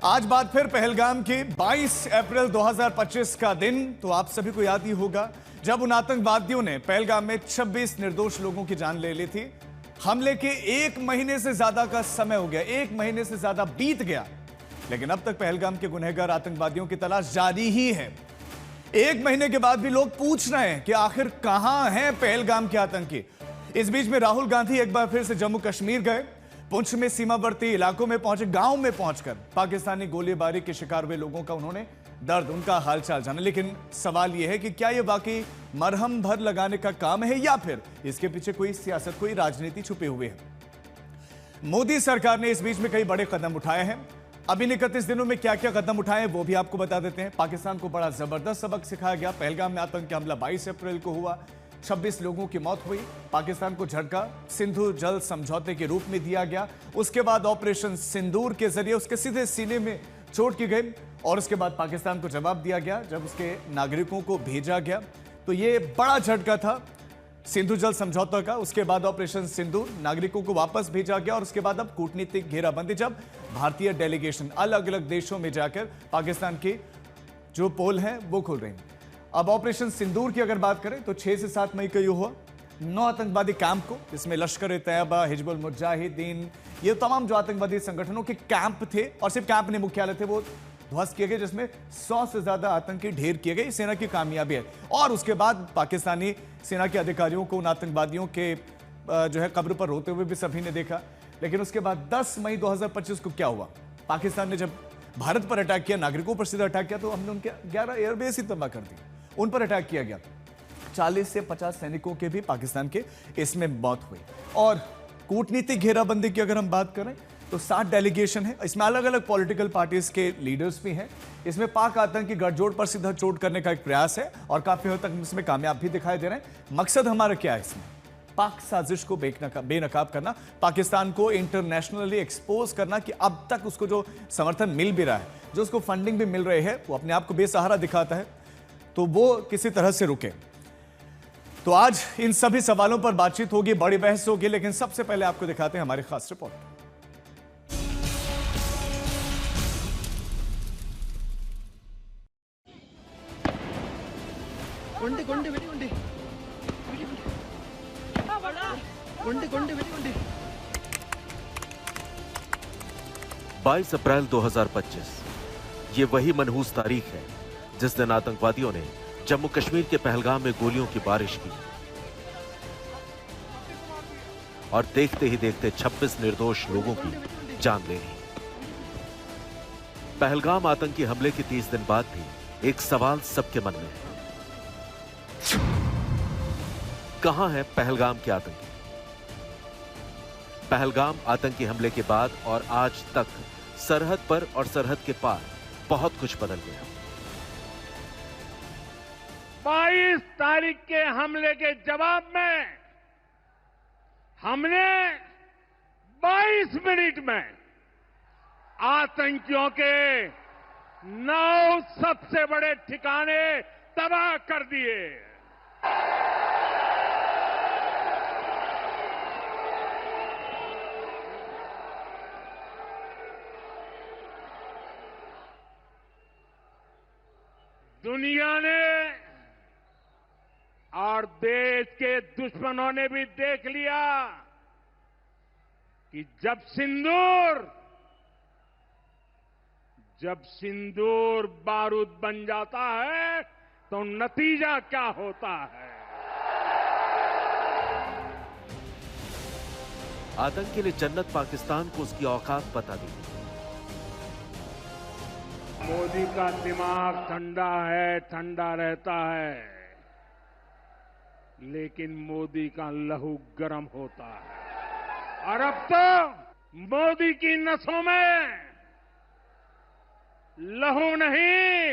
आज बात फिर पहलगाम की 22 अप्रैल 2025 का दिन तो आप सभी को याद ही होगा जब उन आतंकवादियों ने पहलगाम में 26 निर्दोष लोगों की जान ले ली थी। हमले के 1 महीने से ज्यादा का समय हो गया, 1 महीने से ज्यादा बीत गया, लेकिन अब तक पहलगाम के गुनहगार आतंकवादियों की तलाश जारी ही है। 1 महीने के बाद भी लोग पूछ रहे हैं कि आखिर कहां हैं पहलगाम के आतंकी। इस बीच में राहुल गांधी एक बार फिर से जम्मू कश्मीर गए। पुंछ में सीमावर्ती इलाकों में पहुंचे, गांव में पहुंचकर पाकिस्तानी गोलीबारी के शिकार हुए लोगों का उन्होंने दर्द, उनका हालचाल जाना। लेकिन सवाल यह है कि क्या यह वाकई मरहम भर लगाने का काम है या फिर इसके पीछे कोई सियासत, कोई राजनीति छुपे हुए है। मोदी सरकार ने इस बीच में कई बड़े कदम उठाए हैं। अब इन 31 दिनों में क्या क्या कदम उठाए वो भी आपको बता देते हैं। पाकिस्तान को बड़ा जबरदस्त सबक सिखाया गया। पहलगाम में आतंकी हमला 22 अप्रैल को हुआ, 26 लोगों की मौत हुई। पाकिस्तान को झटका सिंधु जल समझौते के रूप में दिया गया। उसके बाद ऑपरेशन सिंदूर के जरिए उसके सीधे सीने में चोट की गई और उसके बाद पाकिस्तान को जवाब दिया गया जब उसके नागरिकों को भेजा गया। तो ये बड़ा झटका था सिंधु जल समझौता का। उसके बाद ऑपरेशन सिंदूर, नागरिकों को वापस भेजा गया और उसके बाद अब कूटनीतिक घेराबंदी, जब भारतीय डेलीगेशन अलग अलग देशों में जाकर पाकिस्तान की जो पोल हैं वो खोल रही हैं। अब ऑपरेशन सिंदूर की अगर बात करें तो 6 से 7 मई को यह हुआ। 9 आतंकवादी कैंप को, जिसमें लश्कर-ए-तैयबा, हिजबुल मुजाहिदीन, ये तमाम जो आतंकवादी संगठनों के कैंप थे और सिर्फ कैंप नहीं मुख्यालय थे, वो ध्वस्त किए गए, जिसमें 100 से ज्यादा आतंकी ढेर किए गए। सेना की कामयाबी है। और उसके बाद पाकिस्तानी सेना के अधिकारियों को उन आतंकवादियों के जो है कब्र पर रोते हुए भी सभी ने देखा। लेकिन उसके बाद 10 मई 2025 को क्या हुआ? पाकिस्तान ने जब भारत पर अटैक किया, नागरिकों पर सीधा अटैक किया, तो हमने उनके 11 एयरबेस ही तबाह कर दी, उन पर अटैक किया गया। 40 से 50 सैनिकों के भी पाकिस्तान के इसमें मौत हुई। और कूटनीतिक घेराबंदी की अगर हम बात करें तो 60 डेलीगेशन है। इसमें अलग अलग पॉलिटिकल पार्टीज के लीडर्स भी हैं। इसमें पाक आतंकी गठजोड़ पर सीधा चोट करने का एक प्रयास है और काफी हद तक इसमें कामयाब भी दिखाई दे रहे हैं। मकसद हमारा क्या है इसमें? पाक साजिश को बेनकाब करना, पाकिस्तान को इंटरनेशनली एक्सपोज करना कि अब तक उसको जो समर्थन मिल भी रहा है, जो उसको फंडिंग भी मिल रही है, वो अपने आप को बेसहारा दिखाता है, तो वो किसी तरह से रुके। तो आज इन सभी सवालों पर बातचीत होगी, बड़ी बहस होगी, लेकिन सबसे पहले आपको दिखाते हैं हमारी खास रिपोर्ट। కొండి కొండి వెడి కొండి కొండి కొండి వెడి కొండి 22 अप्रैल 2025 ये वही मनहूस तारीख है जिस दिन आतंकवादियों ने जम्मू कश्मीर के पहलगाम में गोलियों की बारिश की और देखते ही देखते 26 निर्दोष लोगों की जान ले ली। पहलगाम आतंकी हमले के 30 दिन बाद भी एक सवाल सबके मन में है, कहां है पहलगाम के आतंकी? पहलगाम आतंकी हमले के बाद और आज तक सरहद पर और सरहद के पार बहुत कुछ बदल गया। 22 तारीख के हमले के जवाब में हमने 22 मिनट में आतंकियों के 9 सबसे बड़े ठिकाने तबाह कर दिए। दुनिया ने और देश के दुश्मनों ने भी देख लिया कि जब सिंदूर बारूद बन जाता है तो नतीजा क्या होता है। आतंक के लिए जन्नत पाकिस्तान को उसकी औकात बता दी। मोदी का दिमाग ठंडा है, ठंडा रहता है, लेकिन मोदी का लहू गर्म होता है। और अब तो मोदी की नसों में लहू नहीं,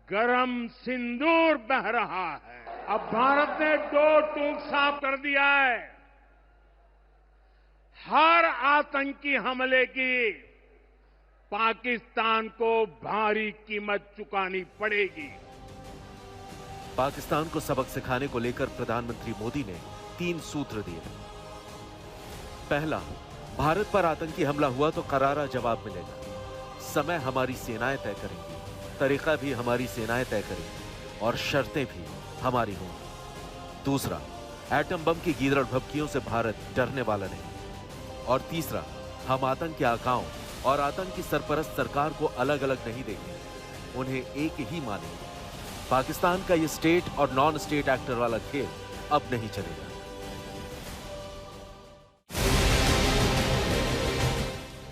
गरम सिंदूर बह रहा है। अब भारत ने 2 टूक साफ कर दिया है। हर आतंकी हमले की पाकिस्तान को भारी कीमत चुकानी पड़ेगी। पाकिस्तान को सबक सिखाने को लेकर प्रधानमंत्री मोदी ने 3 सूत्र दिए। पहला, भारत पर आतंकी हमला हुआ तो करारा जवाब मिलेगा। समय हमारी सेनाएं तय करेंगी, तरीका भी हमारी सेनाएं तय करेंगी और शर्तें भी हमारी होंगी। दूसरा, एटम बम की गीदड़ भभकियों से भारत डरने वाला नहीं। और तीसरा, हम आतंक के आकाओं और आतंक की सरपरस्त सरकार को अलग अलग नहीं देंगे, उन्हें एक ही मानेंगे। पाकिस्तान का ये स्टेट और नॉन स्टेट एक्टर वाला खेल अब नहीं चलेगा।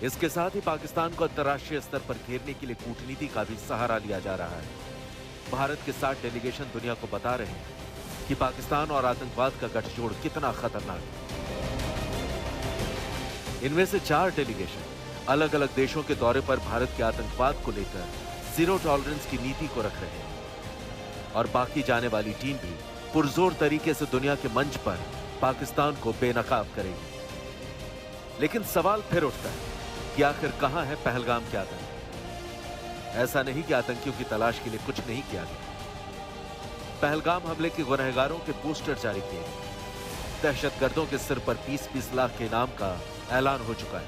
इसके साथ ही पाकिस्तान को अंतर्राष्ट्रीय स्तर पर घेरने के लिए कूटनीति का भी सहारा लिया जा रहा है। भारत के 60 डेलीगेशन दुनिया को बता रहे हैं कि पाकिस्तान और आतंकवाद का गठजोड़ कितना खतरनाक है। इनमें से 4 डेलीगेशन अलग अलग देशों के दौरे पर भारत के आतंकवाद को लेकर जीरो टॉलरेंस की नीति को रख रहे हैं और बाकी जाने वाली टीम भी पुरजोर तरीके से दुनिया के मंच पर पाकिस्तान को बेनकाब करेगी। लेकिन सवाल फिर उठता है कि आखिर कहां है पहलगाम के आतंकी? ऐसा नहीं कि आतंकियों की तलाश के लिए कुछ नहीं किया गया। पहलगाम हमले के गुनहगारों के पोस्टर जारी किए गए। दहशतगर्दों के सिर पर 20-20 लाख के इनाम का ऐलान हो चुका है।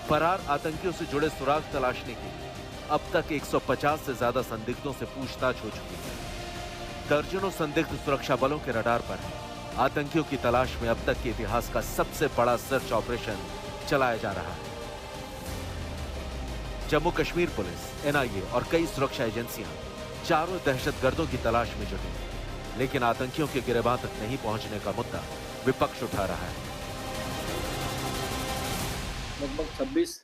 फरार आतंकियों से जुड़े सुराग तलाशने के लिए अब तक 150 से ज्यादा संदिग्धों से पूछताछ हो चुकी है। दर्जनों संदिग्ध सुरक्षा बलों के रडार पर हैं। आतंकियों की तलाश में अब तक के इतिहास का सबसे बड़ा सर्च ऑपरेशन चलाया जा रहा है। जम्मू कश्मीर पुलिस, एनआईए और कई सुरक्षा एजेंसियां चारों दहशतगर्दों की तलाश में जुटे हैं, लेकिन आतंकियों के गिरबान तक नहीं पहुंचने का मुद्दा विपक्ष उठा रहा है। लगभग 26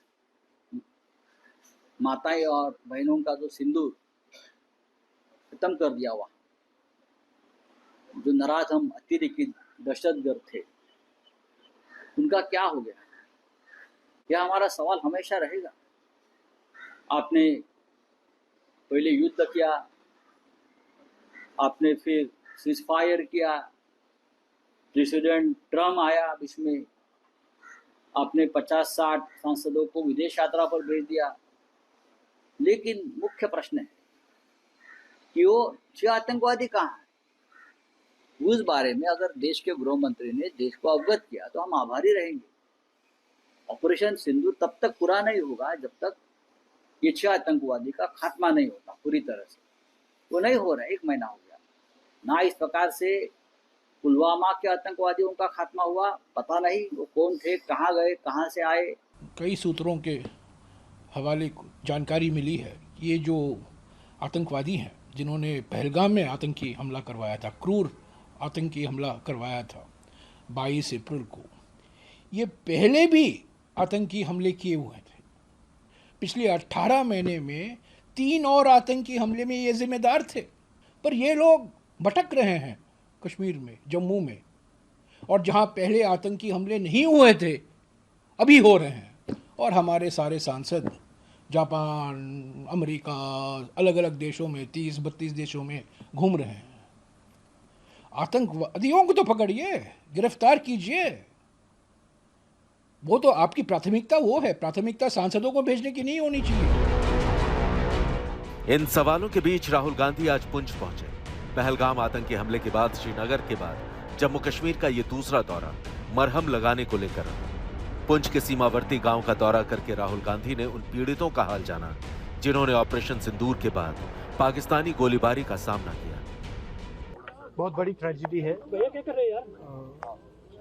माताएं और बहनों का जो सिंदूर खत्म कर दिया हुआ, जो नाराज हम अतिरेकी दहशतगर्द थे, उनका क्या हो गया? यह हमारा सवाल हमेशा रहेगा। आपने पहले युद्ध किया, आपने फिर सीजफायर किया, प्रेसिडेंट ट्रम्प आया बीच में, आपने 50-60 सांसदों को विदेश यात्रा पर भेज दिया। लेकिन मुख्य प्रश्न है कि वो 6 आतंकवादी कहाँ हैं? उस बारे में अगर देश के गृह मंत्री ने देश को अवगत किया तो हम आभारी रहेंगे। ऑपरेशन सिंदूर तब तक पूरा नहीं होगा जब तक ये 6 आतंकवादी का खात्मा नहीं होता पूरी तरह से। वो नहीं हो रहा है, 1 महीना हो गया ना। इस प्रकार से पुलवामा के आतंकवादियों का खात्मा हुआ, पता नहीं वो कौन थे, कहाँ गए, कहाँ से आए। कई सूत्रों के हवाले जानकारी मिली है कि ये जो आतंकवादी हैं जिन्होंने पहलगाम में आतंकी हमला करवाया था, क्रूर आतंकी हमला करवाया था 22 अप्रैल को, ये पहले भी आतंकी हमले किए हुए थे। पिछले 18 महीने में 3 और आतंकी हमले में ये जिम्मेदार थे। पर ये लोग भटक रहे हैं कश्मीर में, जम्मू में, और जहां पहले आतंकी हमले नहीं हुए थे अभी हो रहे हैं। और हमारे सारे सांसद जापान, अमेरिका, अलग अलग देशों में 30-32 देशों में घूम रहे हैं। आतंकवादियों को तो पकड़िए, गिरफ्तार कीजिए। वो तो आपकी प्राथमिकता वो है, प्राथमिकता सांसदों को भेजने की नहीं होनी चाहिए। इन सवालों के बीच राहुल गांधी आज पुंछ पहुंचे। पहलगाम आतंकी हमले के बाद श्रीनगर के बाद जम्मू कश्मीर का ये दूसरा दौरा मरहम लगाने को लेकर। पुंछ के सीमावर्ती गांव का दौरा करके राहुल गांधी ने उन पीड़ितों का हाल जाना जिन्होंने ऑपरेशन सिंदूर के बाद पाकिस्तानी गोलीबारी का सामना किया। बहुत बड़ी ट्रेजेडी है।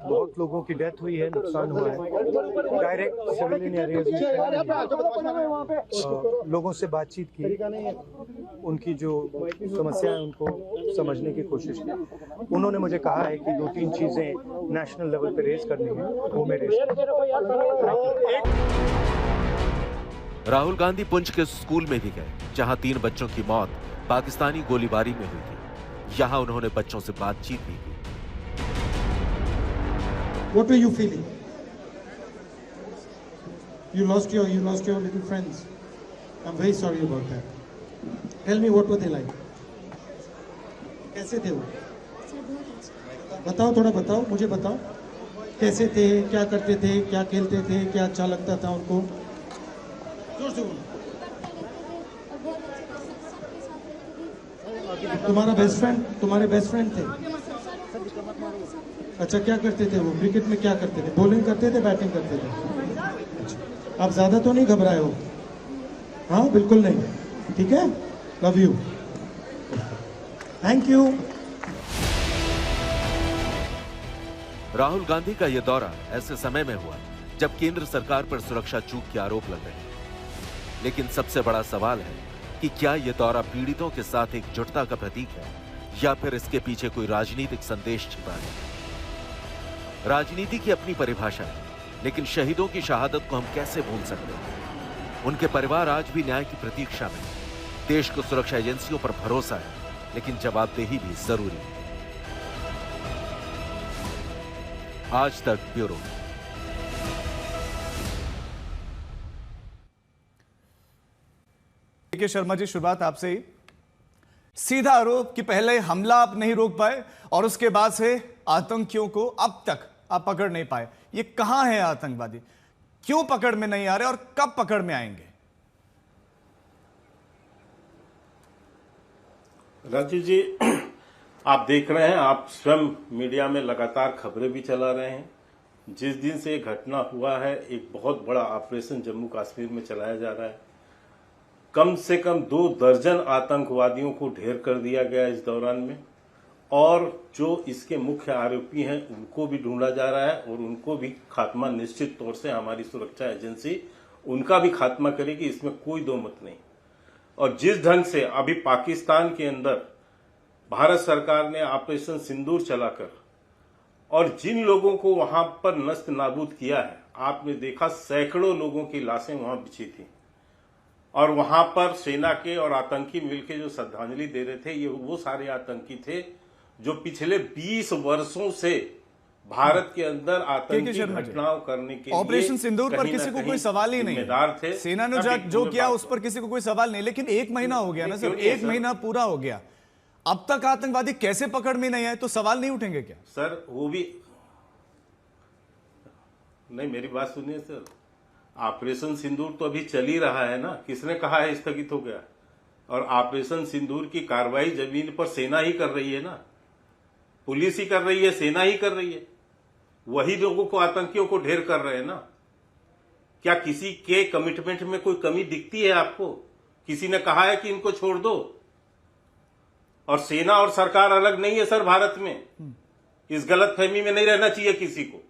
बहुत लोगों की डेथ हुई है, नुकसान हुआ है। डायरेक्ट सिविलियन एरियाज में लोगों से बातचीत की, उनकी जो समस्या है उनको समझने की कोशिश की। उन्होंने मुझे कहा है कि 2-3 चीजें नेशनल लेवल पे रेज करनी है, वो मैं रेज करूंगा। राहुल गांधी पुंछ के स्कूल में भी गए जहां 3 बच्चों की मौत पाकिस्तानी गोलीबारी में हुई थी। यहां उन्होंने बच्चों से बातचीत भी की। What were you feeling? You lost your little friends. I'm very sorry about that. Tell me, what were they like? कैसे थे वो? बताओ, थोड़ा बताओ, मुझे बताओ। कैसे थे, क्या करते थे, क्या खेलते थे, क्या अच्छा लगता था उनको? जोर से बोलो। तुम्हारे बेस्ट फ्रेंड थे? अच्छा, क्या करते थे वो? क्रिकेट में क्या करते थे? बॉलिंग करते थे, बैटिंग करते थे? आप ज्यादा तो नहीं घबराए हो? हाँ बिल्कुल नहीं, ठीक है, love you, thank you. Rahul Gandhi का यह दौरा ऐसे समय में हुआ जब केंद्र सरकार पर सुरक्षा चूक के आरोप लग रहे हैं। लेकिन सबसे बड़ा सवाल है कि क्या यह दौरा पीड़ितों के साथ एकजुटता का प्रतीक है या फिर इसके पीछे कोई राजनीतिक संदेश छिपा है। राजनीति की अपनी परिभाषा है, लेकिन शहीदों की शहादत को हम कैसे भूल सकते हैं। उनके परिवार आज भी न्याय की प्रतीक्षा में है। देश को सुरक्षा एजेंसियों पर भरोसा है, लेकिन जवाबदेही भी जरूरी है। आज तक ब्यूरो। के शर्मा जी, शुरुआत आपसे ही। सीधा आरोप कि पहले हमला आप नहीं रोक पाए और उसके बाद से आतंकियों को अब तक आप पकड़ नहीं पाए। ये कहां है आतंकवादी, क्यों पकड़ में नहीं आ रहे और कब पकड़ में आएंगे? राजीव जी, आप देख रहे हैं, आप स्वयं मीडिया में लगातार खबरें भी चला रहे हैं। जिस दिन से ये घटना हुआ है, एक बहुत बड़ा ऑपरेशन जम्मू कश्मीर में चलाया जा रहा है। कम से कम 2 दर्जन आतंकवादियों को ढेर कर दिया गया इस दौरान में, और जो इसके मुख्य आरोपी हैं उनको भी ढूंढा जा रहा है और उनको भी खात्मा निश्चित तौर से हमारी सुरक्षा एजेंसी उनका भी खात्मा करेगी, इसमें कोई दो मत नहीं। और जिस ढंग से अभी पाकिस्तान के अंदर भारत सरकार ने ऑपरेशन सिंदूर चलाकर और जिन लोगों को वहां पर नष्ट नाबूद किया है, आपने देखा सैकड़ों लोगों की लाशें वहां बिछी थी और वहां पर सेना के और आतंकी मिलकर जो श्रद्धांजलि दे रहे थे, ये वो सारे आतंकी थे जो पिछले 20 वर्षों से भारत के अंदर आतंकी घटनाओं करने के लिए ऑपरेशन सिंदूर पर किसी को कोई सवाल ही नहीं है। सेना ने जो किया उस पर किसी को कोई सवाल नहीं, लेकिन 1 महीना हो गया ना सर, 1 महीना पूरा हो गया, अब तक आतंकवादी कैसे पकड़ में नहीं आए? तो सवाल नहीं उठेंगे क्या सर? वो भी नहीं, मेरी बात सुनिए सर, ऑपरेशन सिंदूर तो अभी चल ही रहा है ना, किसने कहा है स्थगित हो गया? और ऑपरेशन सिंदूर की कार्रवाई जमीन पर सेना ही कर रही है ना, पुलिस ही कर रही है, सेना ही कर रही है। वही लोगों को, आतंकियों को ढेर कर रहे हैं ना। क्या किसी के कमिटमेंट में कोई कमी दिखती है आपको? किसी ने कहा है कि इनको छोड़ दो? और सेना और सरकार अलग नहीं है सर भारत में, इस गलतफहमी में नहीं रहना चाहिए किसी को।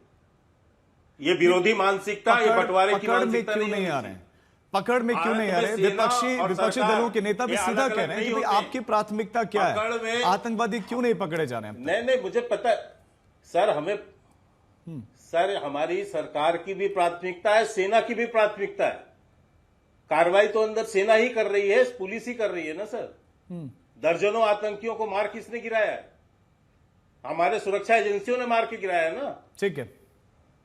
ये विरोधी मानसिकता, ये बंटवारे की मानसिकता नहीं आ रहे हैं। पकड़ में क्यों नहीं आ रहे? विपक्षी दलों के नेता भी सीधा कह रहे हैं कि भाई आपकी प्राथमिकता क्या है, आतंकवादी क्यों नहीं पकड़े जा रहे हैं? नहीं, मुझे पता है सर, हमें सर, हमारी सरकार की भी प्राथमिकता है, सेना की भी प्राथमिकता है। कार्रवाई तो अंदर सेना ही कर रही है, पुलिस ही कर रही है ना सर। दर्जनों आतंकियों को मार किसने गिराया है? हमारे सुरक्षा एजेंसियों ने मार के गिराया है ना। ठीक है,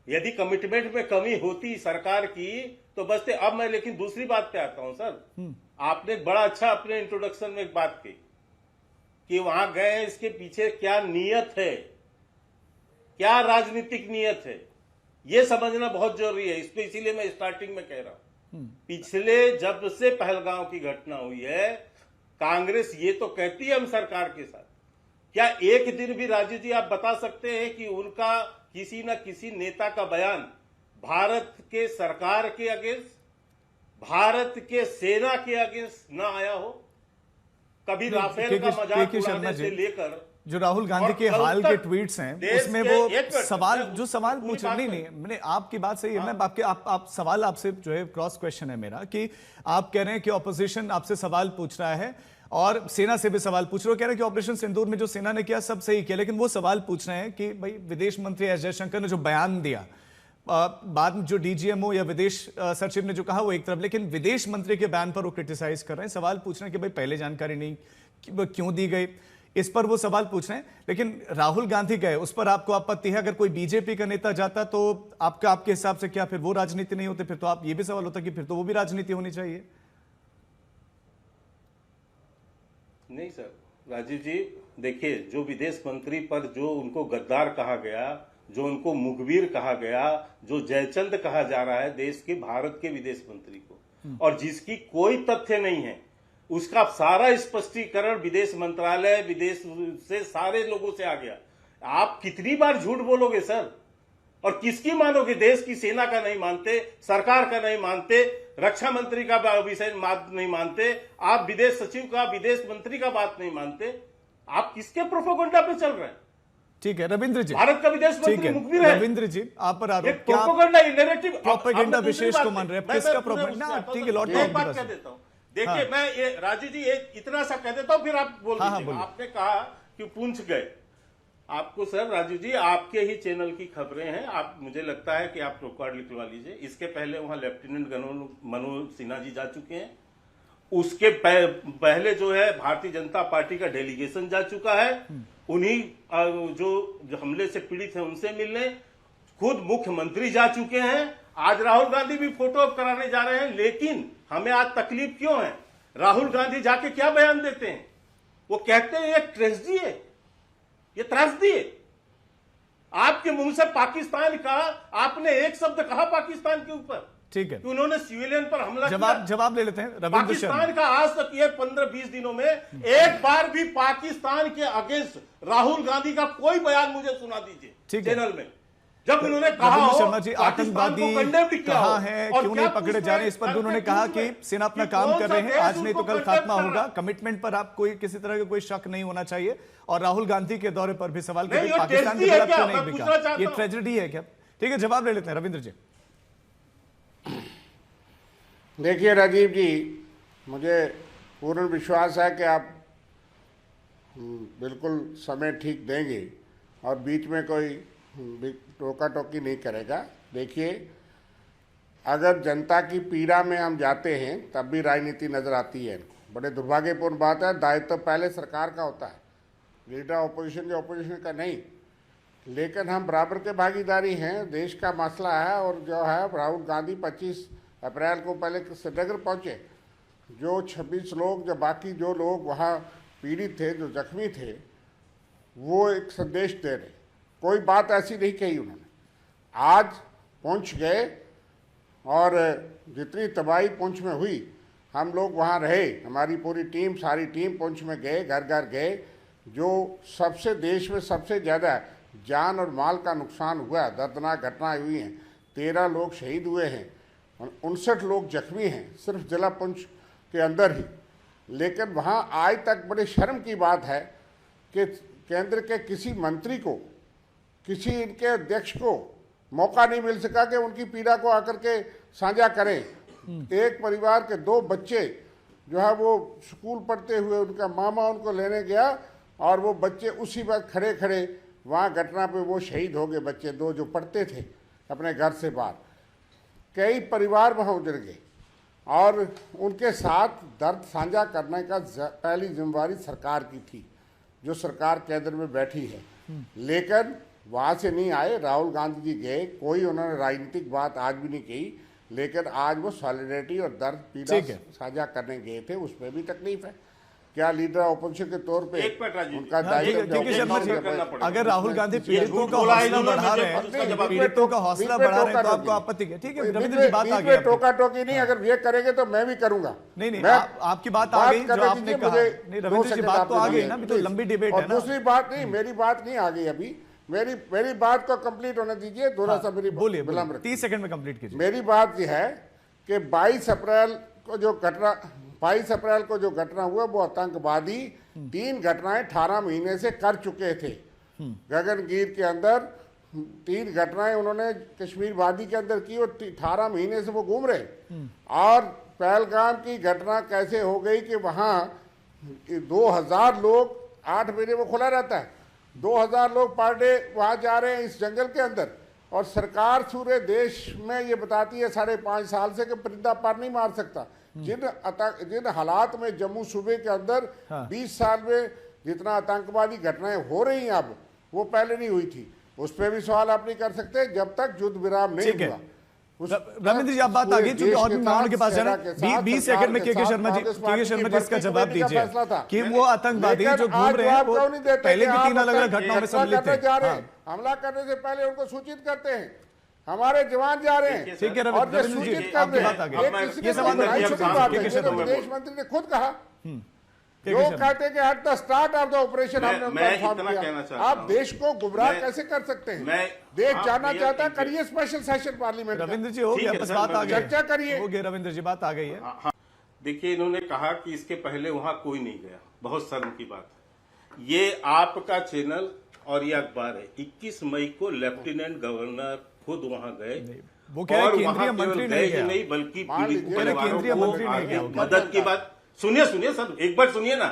यदि कमिटमेंट में कमी होती सरकार की तो बचते। अब मैं लेकिन दूसरी बात पे आता हूं सर। आपने बड़ा अच्छा अपने इंट्रोडक्शन में एक बात की कि वहां गए, इसके पीछे क्या नियत है, क्या राजनीतिक नियत है, यह समझना बहुत जरूरी है। इसको इसीलिए मैं स्टार्टिंग में कह रहा हूं, पिछले जब से पहलगांव की घटना हुई है, कांग्रेस ये तो कहती है हम सरकार के साथ, क्या एक दिन भी राजीव जी आप बता सकते हैं कि उनका किसी न किसी नेता का बयान भारत के सरकार के अगेंस्ट, भारत के सेना के अगेंस्ट ना आया हो? कभी राफेल का मजाक उड़ाने से लेकर जो राहुल गांधी के हाल के ट्वीट्स हैं उसमें वो सवाल पूछ रहे, नहीं मैंने आपकी बात सही है, मैं आपके आप सवाल आपसे जो है क्रॉस क्वेश्चन है मेरा कि आप कह रहे हैं कि ऑपोजिशन आपसे सवाल पूछ रहा है और सेना से भी सवाल पूछ रहे हो, कह रहे हैं कि ऑपरेशन सिंदूर में जो सेना ने किया सब सही किया, लेकिन वो सवाल पूछ रहे हैं कि भाई विदेश मंत्री एस जयशंकर ने जो बयान दिया, बाद में जो डीजीएमओ या विदेश सचिव ने जो कहा वो एक तरफ, लेकिन विदेश मंत्री के बयान पर वो क्रिटिसाइज कर रहे हैं, सवाल पूछ रहे हैं कि भाई पहले जानकारी नहीं क्यों दी गई, इस पर वो सवाल पूछ रहे हैं। लेकिन राहुल गांधी गए, उस पर आपको आपत्ति है? अगर कोई बीजेपी का नेता जाता तो आपके हिसाब से क्या फिर वो राजनीति नहीं होते? फिर तो आप ये भी सवाल होता कि फिर तो वो भी राजनीति होनी चाहिए। नहीं सर, राजीव जी देखिए, जो विदेश मंत्री पर जो उनको गद्दार कहा गया, जो उनको मुखबिर कहा गया, जो जयचंद कहा जा रहा है देश के, भारत के विदेश मंत्री को, और जिसकी कोई तथ्य नहीं है, उसका सारा स्पष्टीकरण विदेश मंत्रालय, विदेश से सारे लोगों से आ गया। आप कितनी बार झूठ बोलोगे सर? और किसकी मानोगे? देश की सेना का नहीं मानते, सरकार का नहीं मानते, रक्षा मंत्री का विषय नहीं मानते, आप विदेश सचिव का, विदेश मंत्री का बात नहीं मानते, आप किसके प्रोपोगंडा पे चल रहे हैं? ठीक है रविंद्र जी, भारत का विदेश मंत्री मुखबिर है। रविंद्र जी आप पर आरोप, प्रोपोगंडा नैरेटिव, प्रोपेगेंडा विशेष को मान रहे हैं, किसका प्रोपेगेंडा? ठीक है, लॉर्ड एक बात कह देता हूं, देखिए मैं ये राजू जी इतना सा कह देता हूं, फिर आप बोल दीजिए। आपने कहा कि पूंछ गए, आपको सर राजू जी आपके ही चैनल की खबरें हैं, आप मुझे लगता है कि आप रिकॉर्ड लिखवा लीजिए। इसके पहले वहां लेफ्टिनेंट जनरल मनोज सिन्हा जी जा चुके हैं, उसके पहले जो है भारतीय जनता पार्टी का डेलीगेशन जा चुका है, उन्हीं जो हमले से पीड़ित हैं उनसे मिलने, खुद मुख्यमंत्री जा चुके हैं, आज राहुल गांधी भी फोटो ऑप कराने जा रहे हैं। लेकिन हमें आज तकलीफ क्यों है? राहुल गांधी जाके क्या बयान देते हैं? वो कहते हैं ये ट्रेजेडी है, ये त्रासदी है। आपके मुंह से पाकिस्तान का, आपने एक शब्द कहा पाकिस्तान के ऊपर, ठीक है, कि उन्होंने सिविलियन पर हमला जवाब ले लेते हैं रविंद्र पाकिस्तान का। आज तक ये 15-20 दिनों में एक बार भी पाकिस्तान के अगेंस्ट राहुल गांधी का कोई बयान मुझे सुना दीजिए चैनल में, जब उन्होंने कहा शर्मा जी आतंकवादी कहां है, क्यों नहीं पकड़े जा रहे हैं, इस पर भी उन्होंने कहा कि सेना अपना काम कर रहे हैं, आज नहीं तो कल खात्मा होगा। कमिटमेंट पर आप कोई किसी तरह का कोई शक नहीं होना चाहिए। और राहुल गांधी के दौरे पर भी सवाल किया, पाकिस्तान के खिलाफ क्यों नहीं बिका, ये ट्रेजेडी है क्या? ठीक है, जवाब ले लेते हैं रविंद्र जी। देखिए राजीव जी, मुझे पूर्ण विश्वास है कि आप बिल्कुल समय ठीक देंगे और बीच में कोई टोका टोकी नहीं करेगा। देखिए, अगर जनता की पीड़ा में हम जाते हैं तब भी राजनीति नजर आती है। बड़े दुर्भाग्यपूर्ण बात है, दायित्व तो पहले सरकार का होता है, लीडर ऑपोजिशन के ऑपोजिशन का नहीं। लेकिन हम बराबर के भागीदारी हैं, देश का मसला है। और जो है राहुल गांधी 25 अप्रैल को पहले श्रीनगर पहुंचे, जो 26 लोग, जो बाकी जो लोग वहाँ पीड़ित थे, जो जख्मी थे, वो एक संदेश दे रहे, कोई बात ऐसी नहीं कही उन्होंने। आज पुंछ गए और जितनी तबाही पुंछ में हुई, हम लोग वहाँ रहे, हमारी पूरी टीम, सारी टीम पुंछ में गए, घर घर गए। जो सबसे देश में सबसे ज़्यादा जान और माल का नुकसान हुआ, दर्दनाक घटनाएं हुई हैं, 13 लोग शहीद हुए हैं, 59 लोग जख्मी हैं सिर्फ जिला पुंछ के अंदर ही। लेकिन वहाँ आज तक बड़े शर्म की बात है कि केंद्र के किसी मंत्री को, किसी इनके अध्यक्ष को मौका नहीं मिल सका कि उनकी पीड़ा को आकर के साझा करें। एक परिवार के 2 बच्चे जो है वो स्कूल पढ़ते हुए, उनका मामा उनको लेने गया और वो बच्चे उसी वक्त खड़े खड़े वहाँ घटना पे वो शहीद हो गए। बच्चे 2 जो पढ़ते थे अपने घर से बाहर, कई परिवार वहाँ उजड़ गए। और उनके साथ दर्द साझा करने का पहली जिम्मेवारी सरकार की थी, जो सरकार केंद्र में बैठी है। लेकिन वहाँ से नहीं आए, राहुल गांधी जी गए, कोई उन्होंने राजनीतिक बात आज भी नहीं कही। लेकिन आज वो सॉलिडेरिटी और दर्द पीड़ा साझा करने गए थे, उसमें भी तकलीफ है। क्या लीडर ऑपोजिशन के तौर पे उनका दायित्व, अगर राहुल गांधी पीड़ितों का हौसला बढ़ा रहे हैं, पीड़ितों का हौसला बढ़ा रहे हैं, तो आपको आपत्ति है? ठीक है रविंद्र जी, बात आ गई। टोका टोकी नहीं, अगर ये करेंगे तो मैं भी करूंगा। नहीं, आपकी बात आ गई जो आपने कहा। नहीं रविंद्र जी, बात तो आ गई ना, तो लंबी डिबेट है ना। दूसरी बात नहीं, मेरी बात नहीं आ गई अभी, मेरी बात को कंप्लीट होने दीजिए। थोड़ा सा मेरी बोलिए, 30 सेकंड में कंप्लीट कीजिए। मेरी बात यह है कि 22 अप्रैल को जो घटना हुआ, वो आतंकवादी 3 घटनाएं 18 महीने से कर चुके थे। गगनगीर के अंदर 3 घटनाएं उन्होंने कश्मीर वादी के अंदर की और 18 महीने से वो घूम रहे। और पहलगाम की घटना कैसे हो गई कि वहाँ 2000 लोग, 8 महीने वो खुला रहता है, 2000 लोग पर डे वहाँ जा रहे हैं इस जंगल के अंदर। और सरकार पूरे देश में ये बताती है 5.5 साल से कि परिंदा पर नहीं मार सकता। जिन हालात में जम्मू सूबे के अंदर 20 साल में जितना आतंकवादी घटनाएं हो रही हैं अब, वो पहले नहीं हुई थी। उस पर भी सवाल आप नहीं कर सकते जब तक युद्ध विराम नहीं हुआ। रविंद्र जी, आप बात आ गई, चूंकि और भी मामलों के पास जाना, 20 सेकंड में के शर्मा जी इसका जवाब दीजिए कि वो आतंकवादी जो घूम रहे हैं, वो पहले भी 3 अलग-अलग घटनाओं में सम्मिलित थे। हमला करने से पहले उनको सूचित करते हैं, हमारे जवान जा रहे हैं। ठीक है रविंद्र जी, आपकी बात आ गई। ये सवाल विदेश मंत्री ने खुद कहा जो कहते कि at the start of the operation हमने उनको इन्फॉर्म इतना कहना किया। चाहता आप हूं। देश को गुमराह कैसे कर सकते हैं? देश जानना चाहता है, करिए स्पेशल सेशन पार्लियामेंट। रविंद्र जी हो गया, बस बात आ गई, चर्चा करिए। हो गया रविंद्र जी, बात आ गई है। देखिए, इन्होंने कहा कि इसके पहले वहां कोई नहीं गया, बहुत शर्म की बात है। ये आपका चैनल और ये अखबार है, 21 मई को लेफ्टिनेंट गवर्नर खुद वहां गए, वो कह रहे केंद्रीय मंत्री नहीं गया, नहीं बल्कि पीड़ित परिवारों केंद्रीय मंत्री को नहीं आगे गया। मदद की बात। सुनिए सर, एक बार सुनिए ना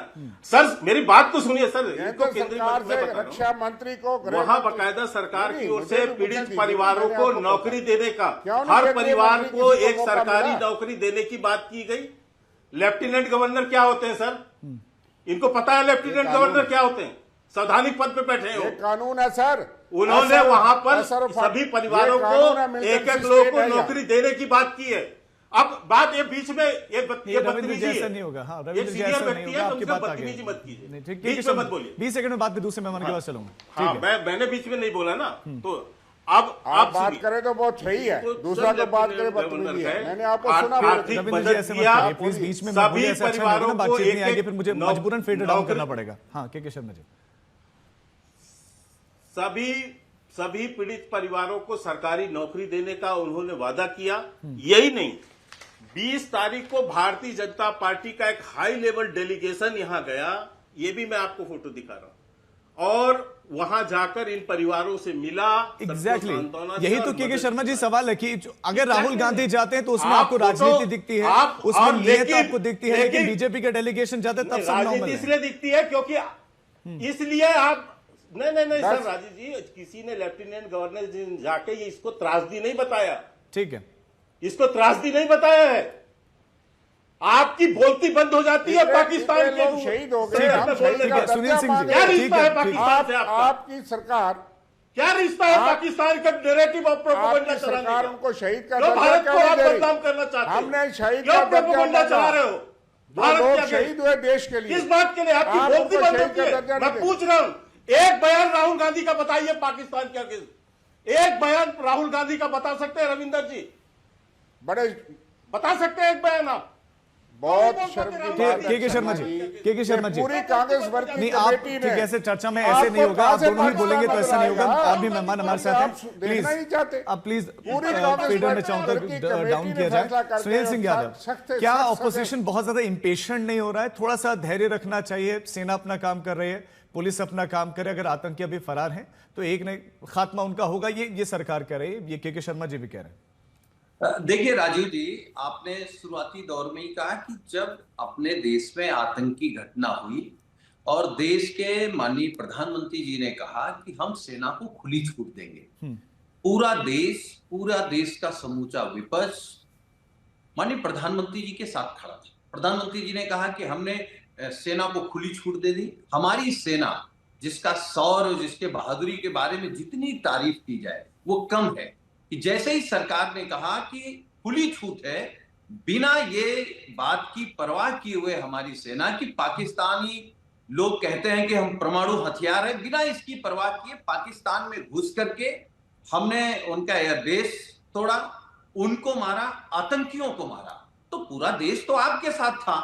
सर, मेरी बात तो सुनिए सर। इनको केंद्रीय मंत्री रक्षा मंत्री को वहां बकायदा सरकार की ओर से पीड़ित परिवारों को नौकरी देने का, हर परिवार को एक सरकारी नौकरी देने की बात की गई। लेफ्टिनेंट गवर्नर क्या होते हैं सर? इनको पता है लेफ्टिनेंट गवर्नर क्या होते हैं? संवैधानिक पद पे बैठे हो, कानून है सर। उन्होंने वहां पर सभी परिवारों को एक एक लोगों को नौकरी देने की बात की है। अब बात ये बीच में ये बदतमीजी ऐसा नहीं होगा। हाँ, रविंद्र जी ऐसा नहीं होगा, आपकी बात आ गई। मत कीजिए, ठीक, बीच में मत बोलिए। 20 सेकंड में बात, दूसरे मेहमान के पास चलूंगा। हाँ, मैंने बीच में नहीं बोला ना, तो अब आप बात करें तो बहुत सही है, दूसरा को बात करे बदतमीजी है। मैंने आपको सुना। रविंद्र जी ऐसे मत करिए प्लीज, बीच में मत बोलिए, ऐसा अच्छा नहीं होगा, बातचीत नहीं आएगी, फिर मुझे मजबूरन फेडर डाउन करना पड़ेगा। हाँ, के शर्मा जी। सभी पीड़ित परिवारों को सरकारी नौकरी देने का उन्होंने वादा किया। यही नहीं, 20 तारीख को भारतीय जनता पार्टी का एक हाई लेवल डेलीगेशन यहां गया, ये भी मैं आपको फोटो दिखा रहा हूं, और वहां जाकर इन परिवारों से मिला। एग्जैक्टली यही तो के शर्मा जी सवाल है कि अगर राहुल गांधी जाते हैं तो उसमें आपको राजनीति दिखती है, उसमें नियत आपको दिखती है, लेकिन बीजेपी का डेलीगेशन जाते तब सब नॉर्मल है। इसलिए दिखती है क्योंकि इसलिए आप नहीं सर, राजीव जी, किसी ने लेफ्टिनेंट गवर्नर जाके ये इसको त्रासदी नहीं बताया। ठीक है, इसको त्रासदी नहीं बताया है। आपकी बोलती बंद हो जाती है पाकिस्तान के लोग शहीद हो गए। सुनील सिंह जी, क्या रिश्ता है पाकिस्तान से आपका? आपकी सरकार, क्या रिश्ता है पाकिस्तान का? नैरेटिव ऑफ प्रोपेगेंडा सरकार उनको शहीद का भारत को आप बदनाम करना चाहते हैं। हमने शहीद क्यों प्रोपेगेंडा चला रहे हो? भारत शहीद हुए देश के लिए, किस बात के लिए? आपकी बोलती बंद होती है। मैं पूछ रहा हूं, एक बयान राहुल गांधी का बताइए पाकिस्तान के अगेंस्ट। एक बयान राहुल गांधी का बता सकते हैं रविंदर जी? बड़े बता सकते हैं एक बयान आप? बहुत शर्म की बात है। के शर्मा जी, पूरी कांग्रेस वर्ग की नहीं, आप कमेटी ने, कैसे चर्चा में ऐसे नहीं होगा, आप दोनों ही बोलेंगे तो ऐसा नहीं होगा। आप भी मेहमान हमारे साथ हैं, प्लीज आप प्लीज फीडर में चाहूँ तो डाउन किया जाए। सुनील सिंह यादव, क्या ऑपोजिशन बहुत ज्यादा इम्पेशेंट नहीं हो रहा है? थोड़ा सा धैर्य रखना चाहिए, सेना अपना काम कर रही है, पुलिस अपना काम करे, अगर आतंकी अभी फरार हैं तो एक ने खात्मा उनका होगा, ये सरकार कह रही है, ये के शर्मा जी भी कह रहे हैं। देखिए राजीव जी, आपने शुरुआती दौर में ही कहा कि जब अपने देश में आतंकी घटना हुई और देश के माननीय प्रधानमंत्री जी ने कहा कि हम सेना को खुली छूट देंगे, पूरा देश का समूचा विपक्ष माननीय प्रधानमंत्री जी के साथ खड़ा था। प्रधानमंत्री जी ने कहा कि हमने सेना को खुली छूट दे दी। हमारी सेना, जिसका शौर्य, जिसके बहादुरी के बारे में जितनी तारीफ की जाए वो कम है, कि जैसे ही सरकार ने कहा कि खुली छूट है, बिना ये बात की परवाह किए हुए हमारी सेना की, पाकिस्तानी लोग कहते हैं कि हम परमाणु हथियार है, बिना इसकी परवाह किए पाकिस्तान में घुस करके हमने उनका एयरबेस तोड़ा, उनको मारा, आतंकियों को मारा। तो पूरा देश तो आपके साथ था,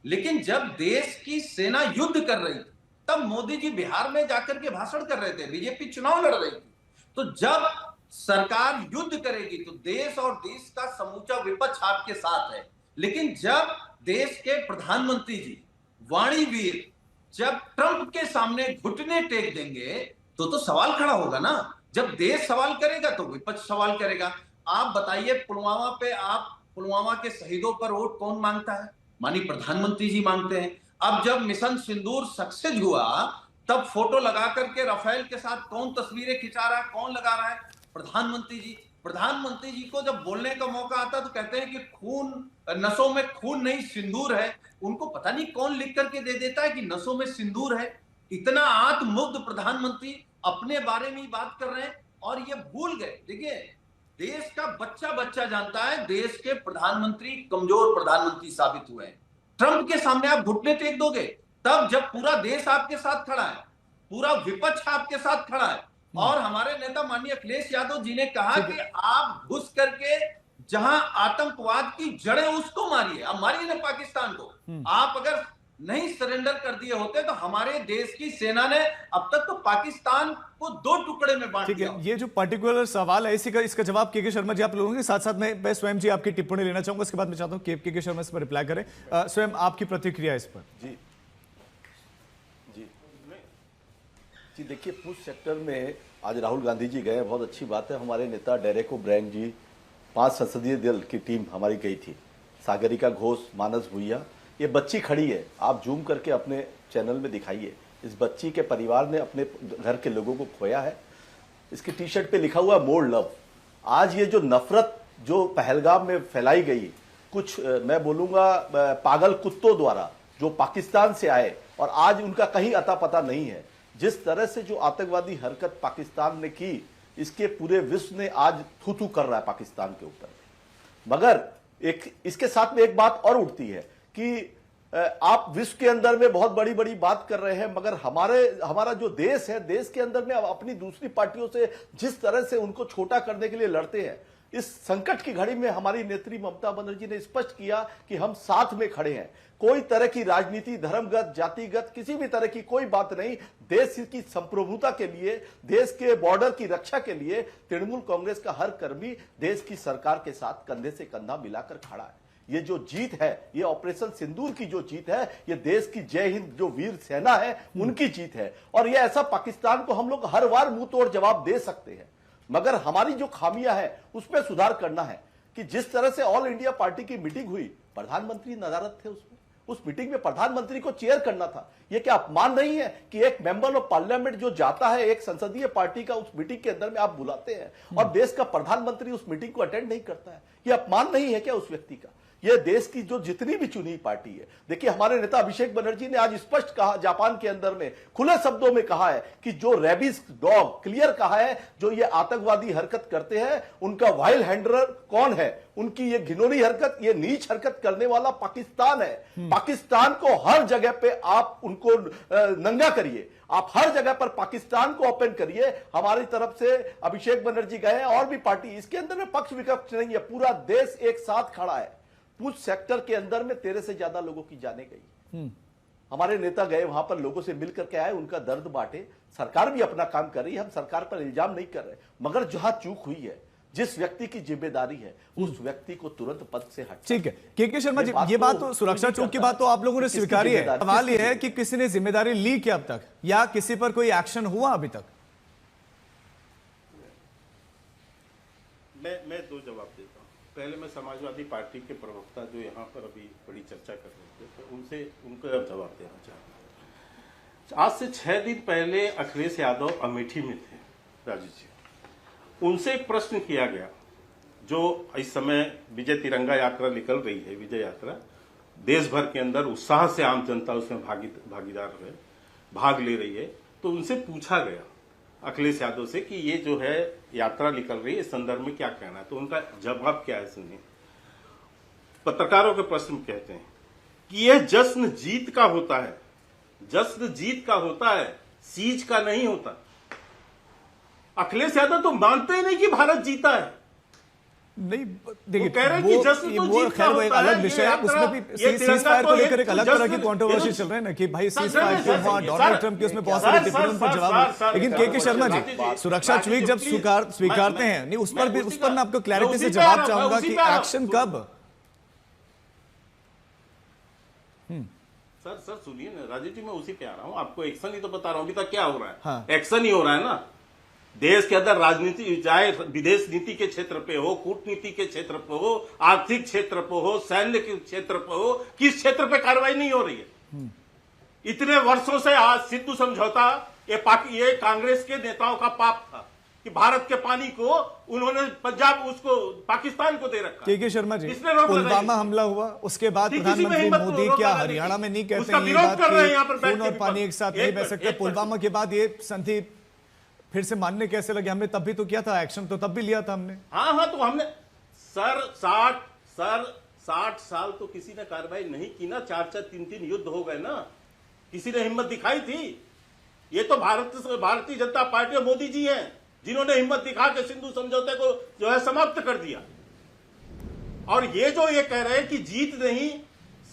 लेकिन जब देश की सेना युद्ध कर रही थी तब मोदी जी बिहार में जाकर के भाषण कर रहे थे, बीजेपी चुनाव लड़ रही थी। तो जब सरकार युद्ध करेगी तो देश और देश का समूचा विपक्ष आपके साथ है, लेकिन जब देश के प्रधानमंत्री जी वाणीवीर जब ट्रंप के सामने घुटने टेक देंगे तो सवाल खड़ा होगा ना। जब देश सवाल करेगा तो विपक्ष सवाल करेगा। आप बताइए, पुलवामा के शहीदों पर वोट कौन मांगता है? माननीय प्रधानमंत्री जी मांगते हैं। अब जब मिशन सिंदूर सक्सेस हुआ तब फोटो लगा करके राफेल के साथ कौन तस्वीरें खिंचा रहा है, कौन लगा रहा है? प्रधानमंत्री जी। प्रधानमंत्री जी को जब बोलने का मौका आता तो कहते हैं कि खून, नसों में खून नहीं सिंदूर है। उनको पता नहीं कौन लिख करके दे देता है कि नसों में सिंदूर है। इतना आत्ममुग्ध प्रधानमंत्री अपने बारे में ही बात कर रहे हैं और ये भूल गए। देखिए, देश का बच्चा जानता है देश के प्रधानमंत्री कमजोर प्रधानमंत्री साबित हुए हैं। ट्रंप के सामने आप घुटने टेक दोगे तब जब पूरा देश आपके साथ खड़ा है, पूरा विपक्ष आपके साथ खड़ा है। और हमारे नेता माननीय अखिलेश यादव जी ने कहा कि आप घुस करके जहां आतंकवाद की जड़ें उसको मारिए, आप मारिए ना पाकिस्तान को। आप अगर नहीं सरेंडर कर दिए होते तो हमारे देश की सेना ने अब तक तो पाकिस्तान को 2 टुकड़े में बांट ठीक दिया। है, ये जो पर्टिकुलर सवाल है इसी का इसका जवाब के शर्मा जी आप लोगों के साथ साथ मैं स्वयं जी आपकी टिप्पणी लेना चाहूंगा, इसके बाद मैं चाहता हूं के शर्मा इस पर रिप्लाई करें। स्वयं आपकी प्रतिक्रिया इस पर। जी जी जी देखिए, पूछ सेक्टर में आज राहुल गांधी जी गए, बहुत अच्छी बात है। हमारे नेता डेरेक ओब्रायन जी, 5 संसदीय दल की टीम हमारी गई थी, सागरिका घोष, मानस भुइया। ये बच्ची खड़ी है, आप जूम करके अपने चैनल में दिखाइए। इस बच्ची के परिवार ने अपने घर के लोगों को खोया है। इसकी टी शर्ट पे लिखा हुआ मोर लव। आज ये जो नफरत जो पहलगाम में फैलाई गई, कुछ मैं बोलूंगा पागल कुत्तों द्वारा जो पाकिस्तान से आए और आज उनका कहीं अता पता नहीं है, जिस तरह से जो आतंकवादी हरकत पाकिस्तान ने की, इसके पूरे विश्व ने आज थू कर रहा है पाकिस्तान के ऊपर। मगर एक इसके साथ में एक बात और उठती है कि आप विश्व के अंदर में बहुत बड़ी बड़ी बात कर रहे हैं, मगर हमारा जो देश है, देश के अंदर में अपनी दूसरी पार्टियों से जिस तरह से उनको छोटा करने के लिए लड़ते हैं, इस संकट की घड़ी में हमारी नेत्री ममता बनर्जी ने स्पष्ट किया कि हम साथ में खड़े हैं। कोई तरह की राजनीति, धर्मगत, जातिगत, किसी भी तरह की कोई बात नहीं। देश की संप्रभुता के लिए, देश के बॉर्डर की रक्षा के लिए तृणमूल कांग्रेस का हर कर्मी देश की सरकार के साथ कंधे से कंधा मिलाकर खड़ा है। ये जो जीत है, ये ऑपरेशन सिंदूर की जो जीत है, ये देश की जय हिंद जो वीर सेना है उनकी जीत है। और ये ऐसा पाकिस्तान को हम लोग हर बार मुंह तोड़ जवाब दे सकते हैं, मगर हमारी जो खामियां है उसमें सुधार करना है। कि जिस तरह से ऑल इंडिया पार्टी की मीटिंग हुई, प्रधानमंत्री नदारत थे उसमें, उस मीटिंग में प्रधानमंत्री को चेयर करना था। यह क्या अपमान नहीं है कि एक मेंबर ऑफ पार्लियामेंट जो जाता है एक संसदीय पार्टी का, उस मीटिंग के अंदर में आप बुलाते हैं और देश का प्रधानमंत्री उस मीटिंग को अटेंड नहीं करता है? यह अपमान नहीं है क्या उस व्यक्ति का? यह देश की जो जितनी भी चुनी पार्टी है, देखिए हमारे नेता अभिषेक बनर्जी ने आज स्पष्ट कहा, जापान के अंदर में खुले शब्दों में कहा है कि जो रेबीज डॉग, क्लियर कहा है, जो ये आतंकवादी हरकत करते हैं उनका वाइल्ड हैंडलर कौन है, उनकी ये घिनौनी हरकत, ये नीच हरकत करने वाला पाकिस्तान है। पाकिस्तान को हर जगह पे आप उनको नंगा करिए, आप हर जगह पर पाकिस्तान को ओपन करिए। हमारी तरफ से अभिषेक बनर्जी गए हैं और भी पार्टी, इसके अंदर में पक्ष विपक्ष नहीं है, पूरा देश एक साथ खड़ा है। पूछ सेक्टर के अंदर में 13 से ज्यादा लोगों की जाने गई। हमारे नेता गए वहां पर, लोगों से मिलकर के आए, उनका दर्द बांटे। सरकार भी अपना काम कर रही है, हम सरकार पर इल्जाम नहीं कर रहे, मगर जहां चूक हुई है, जिस व्यक्ति की जिम्मेदारी है, उस व्यक्ति को तुरंत पद से हटा। ठीक है, के शर्मा जी, ये बात तो सुरक्षा चूक की बात तो आप लोगों ने स्वीकारी है। सवाल यह है कि किसी ने जिम्मेदारी ली क्या अब तक, या किसी पर कोई एक्शन हुआ अभी तक? मैं 2 जवाब देता हूँ। पहले मैं समाजवादी पार्टी के प्रवक्ता जो यहाँ पर अभी बड़ी चर्चा कर रहे थे, तो उनको जवाब देना चाहता हूँ। आज से 6 दिन पहले अखिलेश यादव अमेठी में थे, राजू जी, उनसे एक प्रश्न किया गया, जो इस समय विजय तिरंगा यात्रा निकल रही है, विजय यात्रा देश भर के अंदर उत्साह से आम जनता उसमें भागीदार है, भाग ले रही है। तो उनसे पूछा गया अखिलेश यादव से कि ये जो है यात्रा निकल रही है, इस संदर्भ में क्या कहना है। तो उनका जवाब क्या है सुनिए। पत्रकारों के प्रश्न कहते हैं कि यह जश्न जीत का होता है, जश्न जीत का होता है, सीज का नहीं होता। अखिलेश यादव तो मानते ही नहीं कि भारत जीता है। नहीं देखिए, कह रहे हैं कि जश्न तो जीत का होता अलग विषय है, उसमें भी सीज फायर को लेकर एक अलग तरह की कंट्रोवर्सी चल रही है ना कि भाई सीज फायर क्यों हुआ, डोनाल्ड ट्रंप की उसमें बहुत सारी टिप्पणियों पर जवाब। लेकिन के शर्मा जी, सुरक्षा चुईक जब स्वीकारते हैं, नहीं उस पर मैं आपको क्लैरिटी से जवाब चाहूंगा कि एक्शन कब? सर सुनिए ना राजीव जी, मैं उसी पे आ रहा हूँ, आपको एक्शन ही तो बता रहा हूँ। अभी तक क्या हो रहा है? एक्शन ही हो रहा है ना। देश के अंदर राजनीति, चाहे विदेश नीति के क्षेत्र पे हो, कूटनीति के क्षेत्र पे हो, आर्थिक क्षेत्र पे हो, सैन्य के क्षेत्र पे हो, किस क्षेत्र पे कार्रवाई नहीं हो रही है? इतने वर्षों से आज सिंधु समझौता ये कांग्रेस के नेताओं का पाप था कि भारत के पानी को उन्होंने पंजाब उसको पाकिस्तान को दे रखा। के शर्मा जी, पुलवामा हमला हुआ, उसके बाद प्रधानमंत्री मोदी क्या हरियाणा में नहीं कहते हैं ये बात कि खून और पानी एक साथ नहीं बह सकते? पुलवामा के बाद ये संधि फिर से मानने कैसे लगे? हमने तब भी तो किया था, एक्शन तो तब भी लिया था हमने। हाँ, तो हमने सर 60 साल तो किसी ने कार्रवाई नहीं की ना, 4 3 युद्ध हो गए ना, किसी ने हिम्मत दिखाई थी? ये तो भारतीय जनता पार्टी और मोदी जी हैं जिन्होंने हिम्मत दिखा के सिंधु समझौते को जो है समाप्त कर दिया। और ये जो ये कह रहे हैं कि जीत नहीं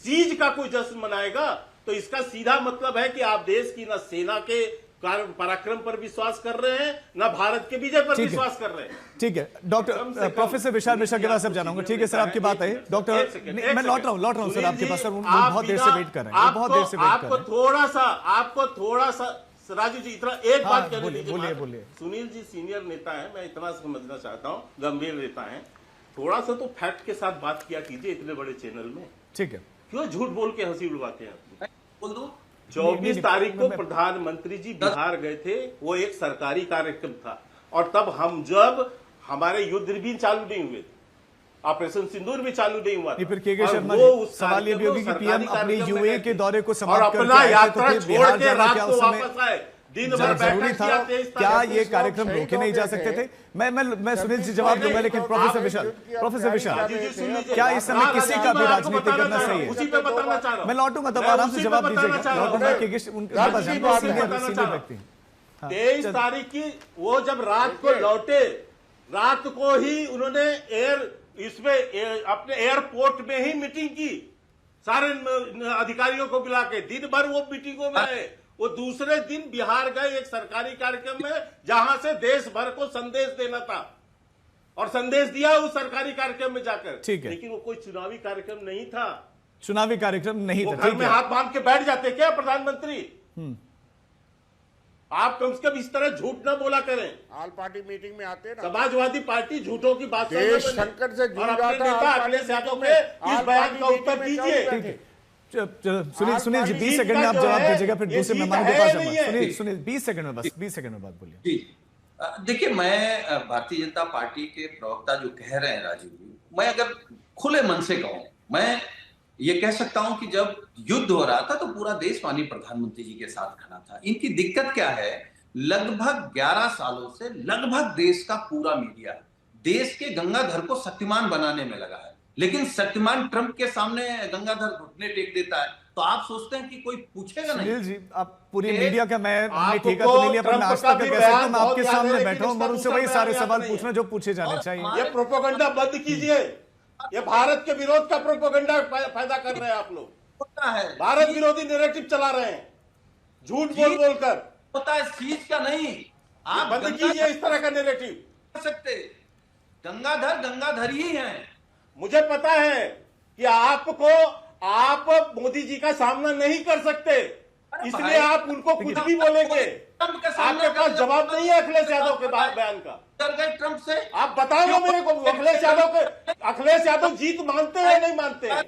सीज का कोई जश्न मनाएगा, तो इसका सीधा मतलब है कि आप देश की न सेना के पराक्रम पर विश्वास कर रहे हैं, न भारत के विजय पर विश्वास कर रहे हैं। ठीक है डॉक्टर प्रोफेसर विशाल मिश्रा के पास अब जानाऊंगा। ठीक है सर, आपकी बात है डॉक्टर। मैं लौट रहा हूं सर आपके पास। सर बहुत देर से वेट कर रहे हैं, बहुत देर से वेट कर रहे हैं। आपको थोड़ा सा राजू जी इतना एक बात कहने दीजिए। बोलिए। सुनील जी सीनियर नेता है, मैं इतना समझना चाहता हूँ, गंभीर नेता है, थोड़ा सा तो फैक्ट के साथ बात किया कीजिए इतने बड़े चैनल में। ठीक है, क्यों झूठ बोल के हंसी उड़वाते हैं? बोल दो 24 तारीख को प्रधानमंत्री जी बिहार गए थे, वो एक सरकारी कार्यक्रम था, और तब जब हमारे युद्ध भी चालू नहीं हुए, ऑपरेशन सिंदूर भी चालू नहीं हुआ, फिर के शर्मा सवाल ये भी होगी कि पीएम अपने यूए के दौरे को समाप्त करके अपना यात्रा तो छोड़ के रात को वापस आए, दिन भर जरूरी था, क्या ये कार्यक्रम रोके नहीं जा सकते थे? मैं सुनील जी जवाब दूंगा, लेकिन प्रोफेसर विशाल क्या इस समय किसी का भी राजनीति करना सही है? उसी पे बताना चाह रहा हूं। मैं लौटूंगा तब आराम से जवाब दीजिएगा। लौटूंगा कि सीनियर व्यक्ति 23 तारीख की वो जब रात को लौटे, रात को ही उन्होंने अपने एयरपोर्ट में ही मीटिंग की, सारे अधिकारियों को बुला के, दिन भर वो मीटिंगों में रहे। वो दूसरे दिन बिहार गए एक सरकारी कार्यक्रम में, जहां से देश भर को संदेश देना था, और संदेश दिया उस सरकारी कार्यक्रम में जाकर। ठीक है, लेकिन वो कोई चुनावी कार्यक्रम नहीं था। चुनावी कार्यक्रम नहीं था। घर में हाथ बांध के बैठ जाते क्या प्रधानमंत्री? आप कम से कम इस तरह झूठ ना बोला करें। ऑल पार्टी मीटिंग में आते ना, समाजवादी पार्टी झूठों की बात देश संकट से जूझ रहा था, अखिलेश यादव के इस बयान का उत्तर दीजिए। सुनील जी 20 सेकंड में आप जवाब दीजिएगा, फिर दूसरे मेहमानों के पास जाऊंगा। सुनील 20 सेकंड में, बस 20 सेकंड में बात बोलिए। जी देखिए, मैं भारतीय जनता पार्टी के प्रवक्ता जो कह रहे हैं राजीव जी, मैं अगर खुले मन से कहूं, मैं ये कह सकता हूं कि जब युद्ध हो रहा था तो पूरा देश माननीय प्रधानमंत्री जी के साथ खड़ा था। इनकी दिक्कत क्या है, लगभग 11 सालों से लगभग देश का पूरा मीडिया देश के गंगाधर को शक्तिमान बनाने में लगा है, लेकिन शक्तिमान ट्रंप के सामने गंगाधर घुटने टेक देता है, तो आप सोचते हैं कि कोई पूछेगा नहीं? सुनील जी, आप पूरी मीडिया का मैं ठेका तो नहीं लिया, पर नाश्ता का कैसे मैं आपके सामने बैठा हूं और उनसे वही सारे सवाल पूछना जो पूछे जाने चाहिए। ये प्रोपेगेंडा बंद कीजिए, ये भारत के विरोध का प्रोपेगेंडा पैदा कर रहे हैं आप लोग। होता है भारत विरोधी नैरेटिव चला रहे हैं, झूठ बोलकर। होता है चीज का नहीं, आप बंद कीजिए इस तरह का नैरेटिव। कर सकते, गंगाधर ही हैं। मुझे पता है कि आप मोदी जी का सामना नहीं कर सकते, इसलिए आप उनको कुछ भी बोलेंगे। आपके पास जवाब नहीं है अखिलेश यादव के बयान का। ट्रंप से आप बताओ मेरे को, अखिलेश यादव जीत मानते हैं नहीं मानते हैं?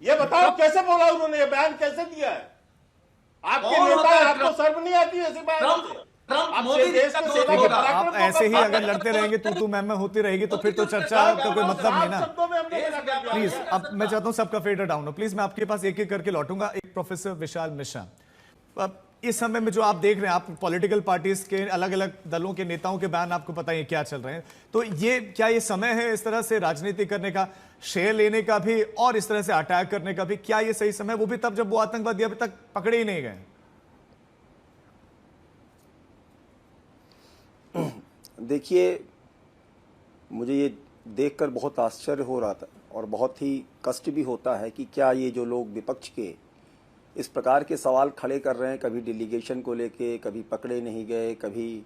ये बताओ कैसे बोला उन्होंने, ये बयान कैसे दिया है? आपके नेता है, आपको शर्म नहीं आती है ऐसे बयान से? आप ऐसे ही अगर लड़ते रहेंगे तू मैं होती रहेगी तो फिर तो चर्चा का कोई मतलब नहीं ना। प्लीज, अब मैं चाहता हूं सबका फेडर डाउन हो। प्लीज, मैं आपके पास एक एक करके लौटूंगा। एक प्रोफेसर विशाल मिश्रा, अब इस समय में जो आप देख रहे हैं, आप पॉलिटिकल पार्टीज के अलग अलग दलों के नेताओं के बयान आपको पता है क्या चल रहे हैं, तो क्या ये समय है इस तरह से राजनीति करने का, शेयर लेने का भी और इस तरह से अटैक करने का भी? क्या ये सही समय, वो भी तब जब वो आतंकवादी अभी तक पकड़े ही नहीं गए? देखिए, मुझे ये देखकर बहुत आश्चर्य हो रहा था और बहुत ही कष्ट भी होता है कि क्या ये जो लोग विपक्ष के इस प्रकार के सवाल खड़े कर रहे हैं, कभी डेलीगेशन को लेके, कभी पकड़े नहीं गए, कभी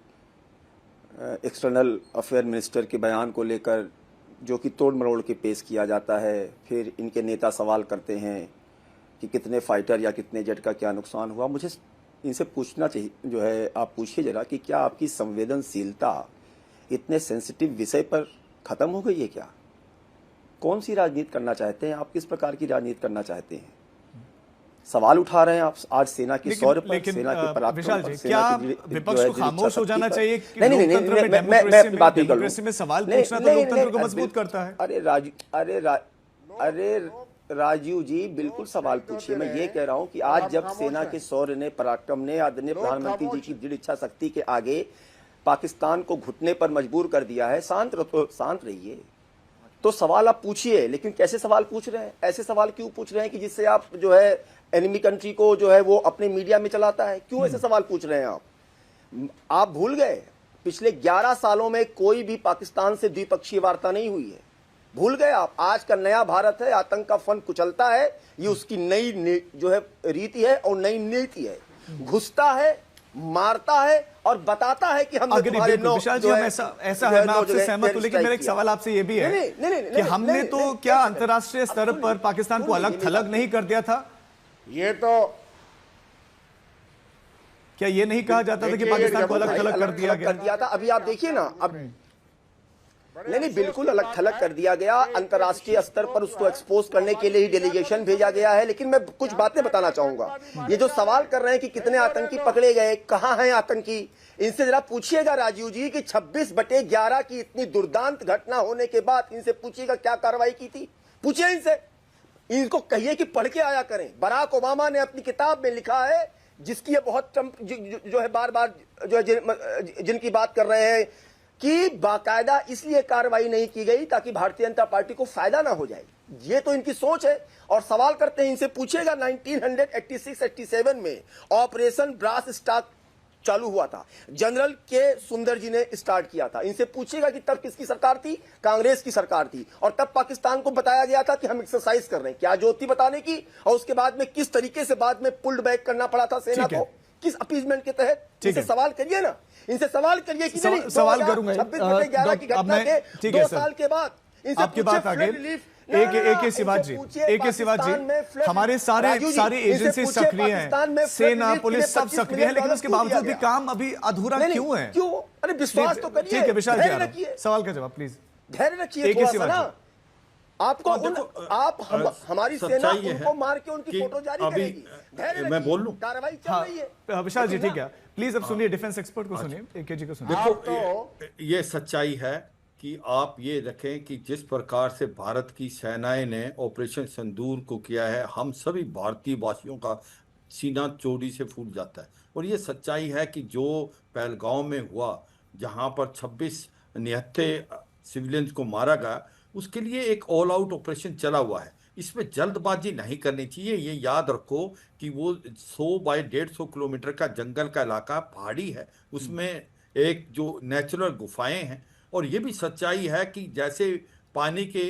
एक्सटर्नल अफेयर मिनिस्टर के बयान को लेकर जो कि तोड़ मरोड़ के पेश किया जाता है, फिर इनके नेता सवाल करते हैं कि कितने फाइटर या कितने जेट का क्या नुकसान हुआ। मुझे इनसे पूछना चाहिए, जो है आप पूछिए जरा कि क्या आपकी संवेदनशीलता इतने सेंसिटिव विषय पर खत्म हो गई है क्या? कौन सी राजनीति करना चाहते हैं आप? किस प्रकार की राजनीति करना चाहते हैं? सवाल उठा रहे हैं आप आज सेना की शौर्य पर, सेना के पराक्रम पर, क्या विपक्ष को खामोश हो जाना चाहिए? नहीं, मैं बात नहीं करूं। में सवाल पूछना तो लोकतंत्र को मजबूत करता है। अरे राजीव जी, बिल्कुल सवाल पूछिए। मैं ये कह रहा हूं कि आज जब सेना के शौर्य ने, पराक्रम ने, आदरणीय प्रधानमंत्री जी की दृढ़ इच्छा शक्ति के आगे पाकिस्तान को घुटने पर मजबूर कर दिया है, शांत रहिए। तो सवाल आप पूछिए, लेकिन कैसे सवाल पूछ रहे हैं? ऐसे सवाल क्यों पूछ रहे हैं कि जिससे आप जो है एनिमी कंट्री को जो है वो अपने मीडिया में चलाता है? क्यों ऐसे सवाल पूछ रहे हैं आप भूल गए पिछले 11 सालों में कोई भी पाकिस्तान से द्विपक्षीय वार्ता नहीं हुई है। भूल गए आप? आज का नया भारत है, आतंक का फन कुचलता है, ये उसकी नई जो है रीति है और नई नीति है। घुसता है, मारता है और बताता है कि हमने तुम्हारे विशाल जी, हम ऐसा है, मैं आपसे सहमत हूं, लेकिन मेरा एक सवाल आपसे ये भी है कि हमने तो क्या अंतर्राष्ट्रीय स्तर पर पाकिस्तान को अलग थलग नहीं कर दिया था? ये तो क्या ये नहीं कहा जाता था कि पाकिस्तान को अलग थलग कर दिया था? अभी आप देखिए ना, अब नहीं, बिल्कुल अलग थलग कर दिया गया। अंतर्राष्ट्रीय स्तर पर उसको एक्सपोज करने के लिए ही डेलीगेशन भेजा गया है। लेकिन मैं कुछ बातें बताना चाहूंगा। ये जो सवाल कर रहे हैं कि कितने आतंकी पकड़े गए, कहां हैं आतंकी, इनसे जरा पूछिएगा राजीव जी कि 26/11 की इतनी दुर्दांत घटना होने के बाद इनसे पूछिएगा क्या कार्रवाई की थी। पूछिए इनसे, इनको कहिए कि पढ़ के आया करें। बराक ओबामा ने अपनी किताब में लिखा है, जिसकी ये बहुत जो है बार बार जो है जिनकी बात कर रहे हैं कि बाकायदा इसलिए कार्रवाई नहीं की गई ताकि भारतीय जनता पार्टी को फायदा ना हो जाए। ये तो इनकी सोच है। और सवाल करते हैं, इनसे पूछेगा 1986-87 में ऑपरेशन ब्रास स्टार चालू हुआ था, जनरल के सुंदर जी ने स्टार्ट किया था। इनसे पूछेगा कि तब किसकी सरकार थी? कांग्रेस की सरकार थी। और तब पाकिस्तान को बताया गया था कि हम एक्सरसाइज कर रहे हैं। क्या जरूरत थी बताने की? और उसके बाद में किस तरीके से बाद में पुल्ड बैक करना पड़ा था सेना को, किस अपीजमेंट के तहत? इनसे सवाल करिए ना, इनसे सवाल करिए कि सवाल करूंगा 26/11 की घटना के 2 साल के बाद आपकी बात आगे एक शिवाज जी, हमारे सारे एजेंसी सक्रिय हैं, सेना पुलिस सब सक्रिय है, लेकिन उसके बावजूद भी काम अभी अधूरा क्यों है? क्यों? अरे विश्वास तो करिए। ठीक है विशाल जी, सवाल का जवाब प्लीज। धैर्य रखिए थोड़ा सा ना। आपको आप हमारी सेना उनको मार के उनकी फोटो जारी करेगी। मैं बोल लूं, कार्रवाई चल रही है। विशाल जी ठीक है, प्लीज अब सुनिए, डिफेंस एक्सपर्ट को सुनिए, AK जी को सुनिए। देखो, ये सच्चाई है कि आप ये रखें कि जिस प्रकार से भारत की सेनाएं ने ऑपरेशन सिंदूर को किया है, हम सभी भारतीय वासियों का सीना चोरी से फूट जाता है। और ये सच्चाई है कि जो पहलगांव में हुआ, जहां पर 26 निहत्थे सिविलियंस को मारा गया, उसके लिए एक ऑल आउट ऑपरेशन चला हुआ है। इसमें जल्दबाजी नहीं करनी चाहिए। ये याद रखो कि वो 100 बाय 150 किलोमीटर का जंगल का इलाका पहाड़ी है, उसमें एक जो नेचुरल गुफाएं हैं। और ये भी सच्चाई है कि जैसे पानी के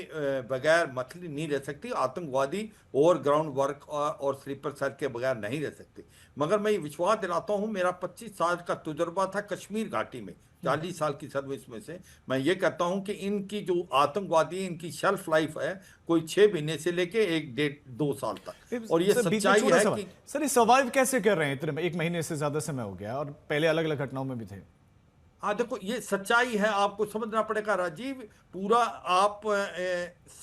बगैर मछली नहीं रह सकती, आतंकवादी और ग्राउंड वर्क और स्लीपर सेल के बगैर नहीं रह सकते। मगर मैं ये विश्वास दिलाता हूँ, मेरा 25 साल का तजुर्बा था कश्मीर घाटी में, 40 साल की सर्विस में से मैं ये कहता हूं कि इनकी जो आतंकवादी, इनकी शेल्फ लाइफ है कोई 6 महीने से लेके 1-1.5-2 साल तक। और ये सच्चाई है कि सर, ये सर्वाइव कैसे कर रहे हैं? इतने 1 महीने से ज्यादा समय हो गया और पहले अलग अलग घटनाओं में भी थे। हाँ देखो, ये सच्चाई है, आपको समझना पड़ेगा राजीव। पूरा आप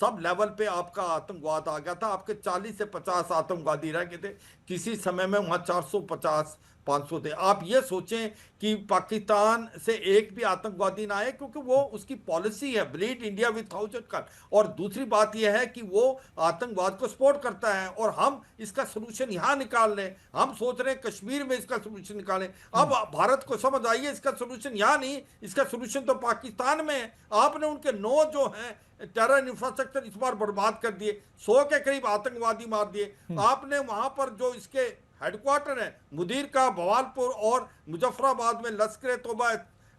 सब लेवल पे आपका आतंकवाद आ गया था। आपके 40 से 50 आतंकवादी रह गए थे, किसी समय में वहाँ 450-500 थे। आप ये सोचें कि पाकिस्तान से एक भी आतंकवादी ना आए, क्योंकि वो उसकी पॉलिसी है ब्लीड इंडिया विद 1000 कट। और दूसरी बात यह है कि वो आतंकवाद को सपोर्ट करता है और हम इसका सोल्यूशन यहाँ निकाल लें। हम सोच रहे हैं कश्मीर में इसका सोल्यूशन निकालें। अब भारत को समझ आइए, इसका सोल्यूशन यहाँ नहीं, इसका सोल्यूशन तो पाकिस्तान में है। आपने उनके 9 जो हैं टेरर इंफ्रास्ट्रक्चर इस बार बर्बाद कर दिए, 100 के करीब आतंकवादी मार दिए। आपने वहां पर जो इसके हेडक्वार्टर है मुदीर का, भवालपुर और मुजफ्फराबाद में लश्कर तोबा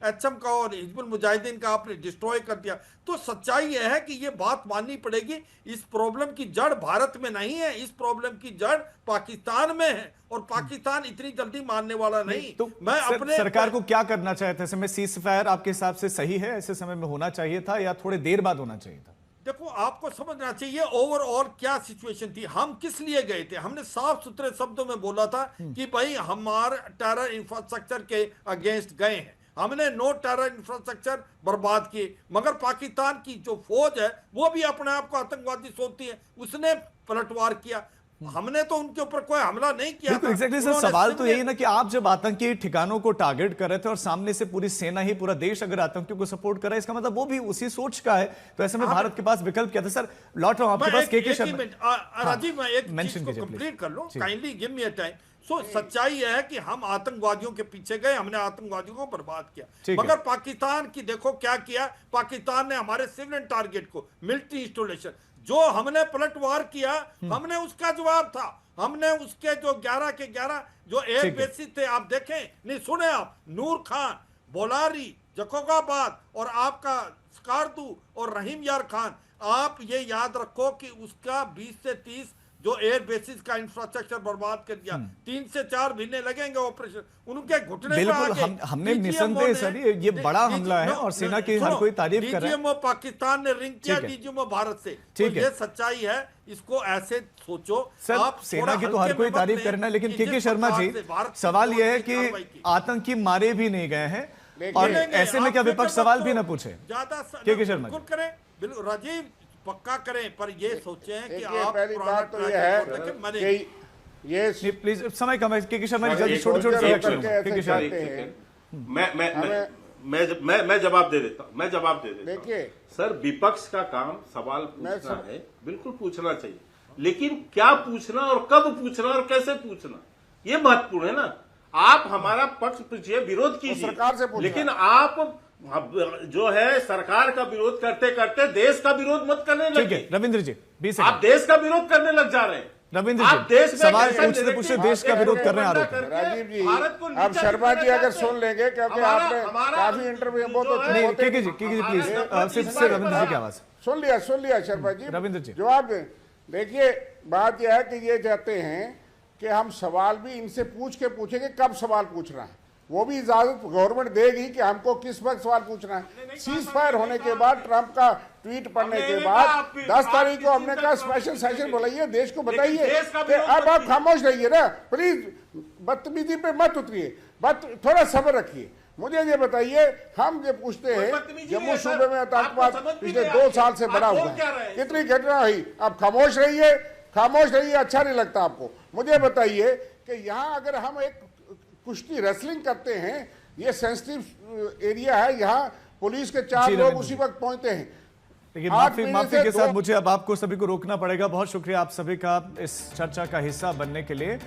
HM का और हिजबुल मुजाहिदीन का आपने डिस्ट्रॉय कर दिया। तो सच्चाई यह है कि ये बात माननी पड़ेगी, इस प्रॉब्लम की जड़ भारत में नहीं है, इस प्रॉब्लम की जड़ पाकिस्तान में है। और पाकिस्तान इतनी जल्दी मानने वाला नहीं। तो मैं अपने सरकार को क्या करना चाहते हैं? समय सीज फायर आपके हिसाब से सही है, ऐसे समय में होना चाहिए था या थोड़े देर बाद होना चाहिए था? देखो, आपको समझना चाहिए ओवरऑल क्या सिचुएशन थी, हम किस लिए गए थे। हमने साफ सुथरे शब्दों में बोला था कि भाई हमारे टेरर इंफ्रास्ट्रक्चर के अगेंस्ट गए हैं, हमने नो टेरर इंफ्रास्ट्रक्चर बर्बाद किए। मगर पाकिस्तान की जो फौज है वो भी अपने आप को आतंकवादी सोचती है, उसने पलटवार किया। हमने तो उनके ऊपर कोई हमला नहीं किया। एग्जैक्टली सर, सवाल तो यही ना कि आप जब आतंकी ठिकानों को टारगेट कर रहे थे और सामने से पूरी सेना ही, पूरा देश अगर आतंकियों को सपोर्ट कर रहा है, इसका मतलब वो भी उसी सोच का है। तो ऐसे में भारत के पास विकल्प क्या था? सर लौट रहा हूं आपके पास, KK शर्मा। राजीव, मैं एक चीज को कंप्लीट कर लूं, kindly give me a time. So सच्चाई यह है कि हम आतंकवादियों के पीछे गए, हमने आतंकवादियों को बर्बाद किया। मगर पाकिस्तान की देखो क्या किया, पाकिस्तान ने हमारे सिविलियन टारगेट को, मिलिट्री इंस्टॉलेशन जो हमने पलटवार किया, हमने उसका जवाब था। हमने उसके जो 11 के 11 जो एयर बेसिस थे, आप देखें, नहीं सुने आप, नूर खान, बोलारी, जकोगाबाद और आपका कारतू और रहीम यार खान, आप ये याद रखो कि उसका 20 से 30 जो एयर बेसिस का इंफ्रास्ट्रक्चर बर्बाद कर दिया, 3 से 4 महीने लगेंगे ऑपरेशन, उनके घुटने बिल्कुल हमने निसंदेह सर ये बड़ा हमला है और सेना की हर कोई तारीफ कर रहा है। डीजीएमओ पाकिस्तान ने रिंग किया डीजीएमओ भारत से, तो ये सच्चाई है, इसको ऐसे सोचो। सर आप सेना की तो हर कोई तारीफ करना है, लेकिन के शर्मा जी सवाल यह है कि आतंकी मारे भी नहीं गए हैं और ऐसे में क्या विपक्ष सवाल भी ना पूछे? ज्यादा के शर्मा बिल्कुल करें, बिल्कुल राजीव पक्का करें, पर ये सोचें कि आप पहली बात तो ये है कि ये प्लीज समय कम है। के शर्मा जी जल्दी छोटे-छोटे रिएक्शन मैं जवाब दे देता हूं, मैं जवाब दे देता हूं। देखिए सर, विपक्ष का काम सवाल पूछना है, बिल्कुल पूछना चाहिए, लेकिन क्या पूछना और कब पूछना और कैसे पूछना, ये महत्वपूर्ण है ना। आप हमारा पक्ष पूछिए, विरोध कीजिए, सरकार से पूछिए, लेकिन आप जो है सरकार का विरोध करते करते देश का विरोध मत करने लगे। रविंद्र जी 20 आप देश का विरोध करने लग जा रहे हैं। रविंद्र जी सवाल पूछते पूछते देश का विरोध कर रहे हैं आरोप। राजीव जी अब शर्मा जी अगर सुन लेंगे, क्योंकि आपने काफी इंटरव्यू प्लीज सिर्फ रविंद्र जी की आवाज सुन लिया शर्मा जी। रविंद्र जी जवाब दें। देखिए बात यह है कि ये चाहते हैं कि हम सवाल भी इनसे पूछ के पूछेंगे कब सवाल पूछना है, वो भी इजाजत गवर्नमेंट देगी कि हमको किस वक्त सवाल पूछना है। सीज फायर होने के बाद, ट्रंप का ट्वीट पढ़ने के बाद 10 तारीख को हमने कहा स्पेशल सेशन बुलाइए, देश को बताइए कि अब आप खामोश रहिए ना, प्लीज बदतमीजी पे मत उतरिए, थोड़ा सब्र रखिए। मुझे ये बताइए, हम ये पूछते हैं जम्मू सूबे में आतंकवाद पिछले 2 साल से बढ़ा हुआ है, कितनी घटना हुई, अब खामोश रहिए, अच्छा नहीं लगता आपको। मुझे बताइए कि यहाँ अगर हम एक कुश्ती रेसलिंग करते हैं, ये सेंसिटिव एरिया है, यहाँ पुलिस के 4 लोग उसी वक्त पहुंचते हैं। लेकिन माफी के साथ मुझे अब आपको सभी को रोकना पड़ेगा। बहुत शुक्रिया आप सभी का इस चर्चा का हिस्सा बनने के लिए।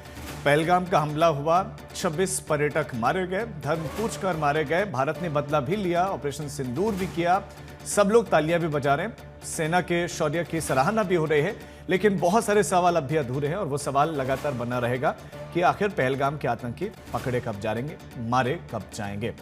पहलगाम का हमला हुआ, 26 पर्यटक मारे गए, धर्म पूछकर मारे गए, भारत ने बदला भी लिया, ऑपरेशन सिंदूर भी किया, सब लोग तालियां भी बजा रहे हैं, सेना के शौर्य की सराहना भी हो रही है, लेकिन बहुत सारे सवाल अब भी अधूरे हैं और वो सवाल लगातार बना रहेगा कि आखिर पहलगाम के आतंकी पकड़े कब जाएंगे, मारे कब जाएंगे।